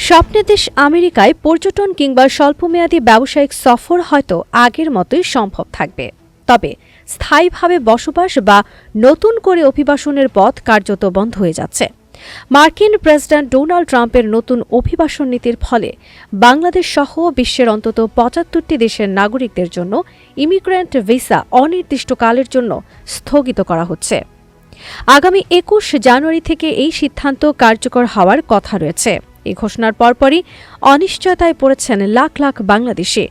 স্বপ্নের দেশ আমেরিকায় পর্যটন কিংবা স্বল্পমেয়াদী ব্যবসায়িক সফর হয়তো আগের মতোই সম্ভব থাকবে, তবে স্থায়ীভাবে বসবাস বা নতুন করে অভিবাসনের পথ কার্যত বন্ধ হয়ে যাচ্ছে। মার্কিন প্রেসিডেন্ট ডোনাল্ড ট্রাম্পের নতুন অভিবাসন নীতির ফলে বাংলাদেশ সহ বিশ্বের অন্তত ৭৫টি দেশের নাগরিকদের জন্য ইমিগ্রেন্ট ভিসা অনির্দিষ্টকালের জন্য স্থগিত করা হচ্ছে। আগামী ২১ জানুয়ারি থেকে এই সিদ্ধান্ত কার্যকর হওয়ার কথা রয়েছে। এই ঘোষণার পরপরই অনিশ্চয়তায় পড়েছেন লাখ লাখ বাংলাদেশি,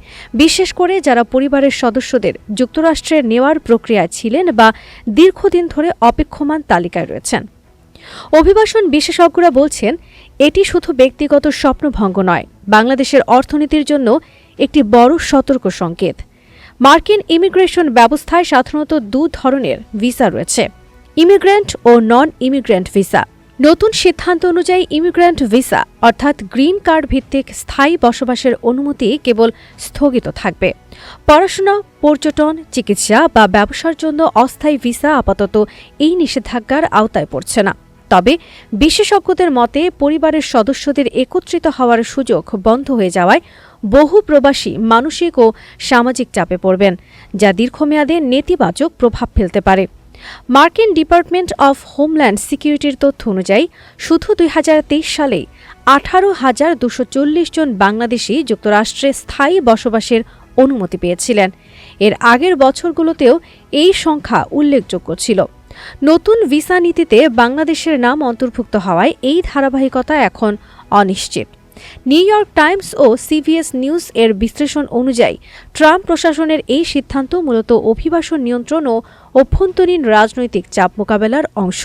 বিশেষ করে যারা পরিবারের সদস্যদের যুক্তরাষ্ট্রে নেওয়ার প্রক্রিয়ায় ছিলেন বা দীর্ঘদিন ধরে অপেক্ষমান তালিকায় রয়েছেন। অভিবাসন বিশেষজ্ঞরা বলছেন, এটি শুধু ব্যক্তিগত স্বপ্নভঙ্গ নয়, বাংলাদেশের অর্থনীতির জন্য একটি বড় সতর্ক সংকেত। মার্কিন ইমিগ্রেশন ব্যবস্থায় সাধারণত দু ধরনের ভিসা রয়েছে, ইমিগ্রেন্ট ও নন ইমিগ্রেন্ট ভিসা। নতুন সিদ্ধান্ত অনুযায়ী ইমিগ্রেন্ট ভিসা অর্থাৎ গ্রিন কার্ড ভিত্তিক স্থায়ী বসবাসের অনুমতি কেবল স্থগিত থাকবে। পড়াশোনা, পর্যটন, চিকিৎসা বা ব্যবসার জন্য অস্থায়ী ভিসা আপাতত এই নিষেধাজ্ঞার আওতায় পড়ছে না। তবে বিশেষজ্ঞদের মতে পরিবারের সদস্যদের একত্রিত হওয়ার সুযোগ বন্ধ হয়ে যাওয়ায় বহু প্রবাসী মানসিক ও সামাজিক চাপে পড়বেন, যা দীর্ঘমেয়াদে নেতিবাচক প্রভাব ফেলতে পারে। মার্কিন ডিপার্টমেন্ট অফ হোমল্যান্ড সিকিউরিটির তথ্য অনুযায়ী শুধু ২০২৩ সালেই ১৮,২৪০ জন বাংলাদেশি যুক্তরাষ্ট্রে স্থায়ী বসবাসের অনুমতি পেয়েছিলেন। এর আগের বছরগুলোতেও এই সংখ্যা উল্লেখযোগ্য ছিল। নতুন ভিসা নীতিতে বাংলাদেশের নাম অন্তর্ভুক্ত হওয়ায় এই ধারাবাহিকতা এখন অনিশ্চিত। নিউ ইয়র্ক টাইমস ও সিবিএস নিউজ এর বিশ্লেষণ অনুযায়ী ট্রাম্প প্রশাসনের এই সিদ্ধান্ত মূলত অভিবাসন নিয়ন্ত্রণ ও অভ্যন্তরীণ রাজনৈতিক চাপ মোকাবেলার অংশ।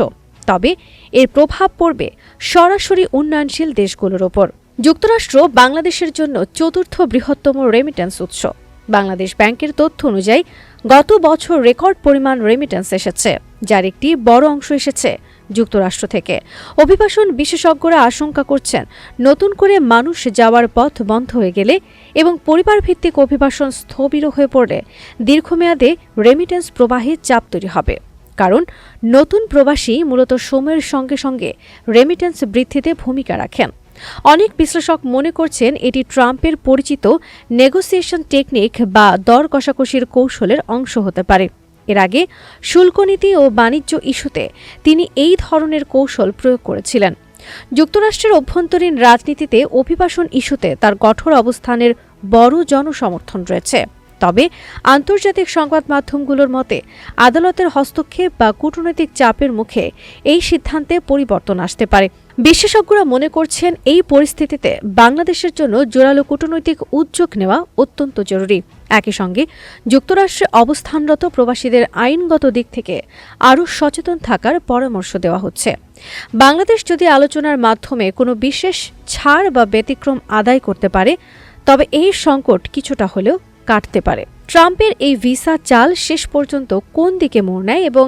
তবে এর প্রভাব পড়বে সরাসরি উন্নয়নশীল দেশগুলোর ওপর। যুক্তরাষ্ট্র বাংলাদেশের জন্য চতুর্থ বৃহত্তম রেমিটেন্স উৎস। বাংলাদেশ ব্যাংকের তথ্য অনুযায়ী গত বছর রেকর্ড পরিমাণ রেমিটেন্স এসেছে, যার একটি বড় অংশ এসেছে যুক্তরাষ্ট্র থেকে। অভিবাসন বিশেষজ্ঞরা আশঙ্কা করছেন, নতুন করে মানুষ যাওয়ার পথ বন্ধ হয়ে গেলে এবং পরিবারভিত্তিক অভিবাসন স্থবির হয়ে পড়লে দীর্ঘমেয়াদে রেমিটেন্স প্রবাহে চাপ তৈরি হবে। কারণ নতুন প্রবাসী মূলত সময়ের সঙ্গে সঙ্গে রেমিটেন্স বৃদ্ধিতে ভূমিকা রাখেন। অনেক বিশ্লেষক মনে করছেন এটি ট্রাম্পের পরিচিত নেগোসিয়েশন টেকনিক বা দর কষাকষির কৌশলের অংশ হতে পারে। এর আগে শুল্ক নীতি ও বাণিজ্য ইস্যুতে তিনি এই ধরনের কৌশল প্রয়োগ করেছিলেন। যুক্তরাষ্ট্রের অভ্যন্তরীণ রাজনীতিতে অভিবাসন ইস্যুতে তার কঠোর অবস্থানের বড় জনসমর্থন রয়েছে। তবে আন্তর্জাতিক সংবাদ মাধ্যমগুলোর মতে আদালতের হস্তক্ষেপ বা কূটনৈতিক চাপের মুখে এই সিদ্ধান্তে পরিবর্তন আসতে পারে। বিশেষজ্ঞরা মনে করছেন, এই পরিস্থিতিতে বাংলাদেশের জন্য জোরালো কূটনৈতিক উদ্যোগ নেওয়া অত্যন্ত জরুরি। একই সঙ্গে যুক্তরাষ্ট্রে অবস্থানরত প্রবাসীদের আইনগত দিক থেকে আরও সচেতন থাকার পরামর্শ দেওয়া হচ্ছে। বাংলাদেশ যদি আলোচনার মাধ্যমে কোনো বিশেষ ছাড় বা ব্যতিক্রম আদায় করতে পারে, তবে এই সংকট কিছুটা হলেও কাটতে পারে। ট্রাম্পের এই ভিসা চাল শেষ পর্যন্ত কোন দিকে মোড় নেয় এবং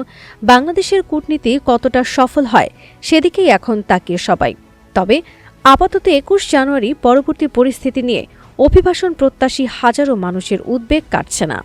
বাংলাদেশের কূটনীতি কতটা সফল হয় সেদিকেই এখন তাকিয়ে সবাই। তবে আপাতত ২১ জানুয়ারি পরবর্তী পরিস্থিতি নিয়ে অভিবাসন প্রত্যাশী হাজারো মানুষের উদ্বেগ কাটছে না।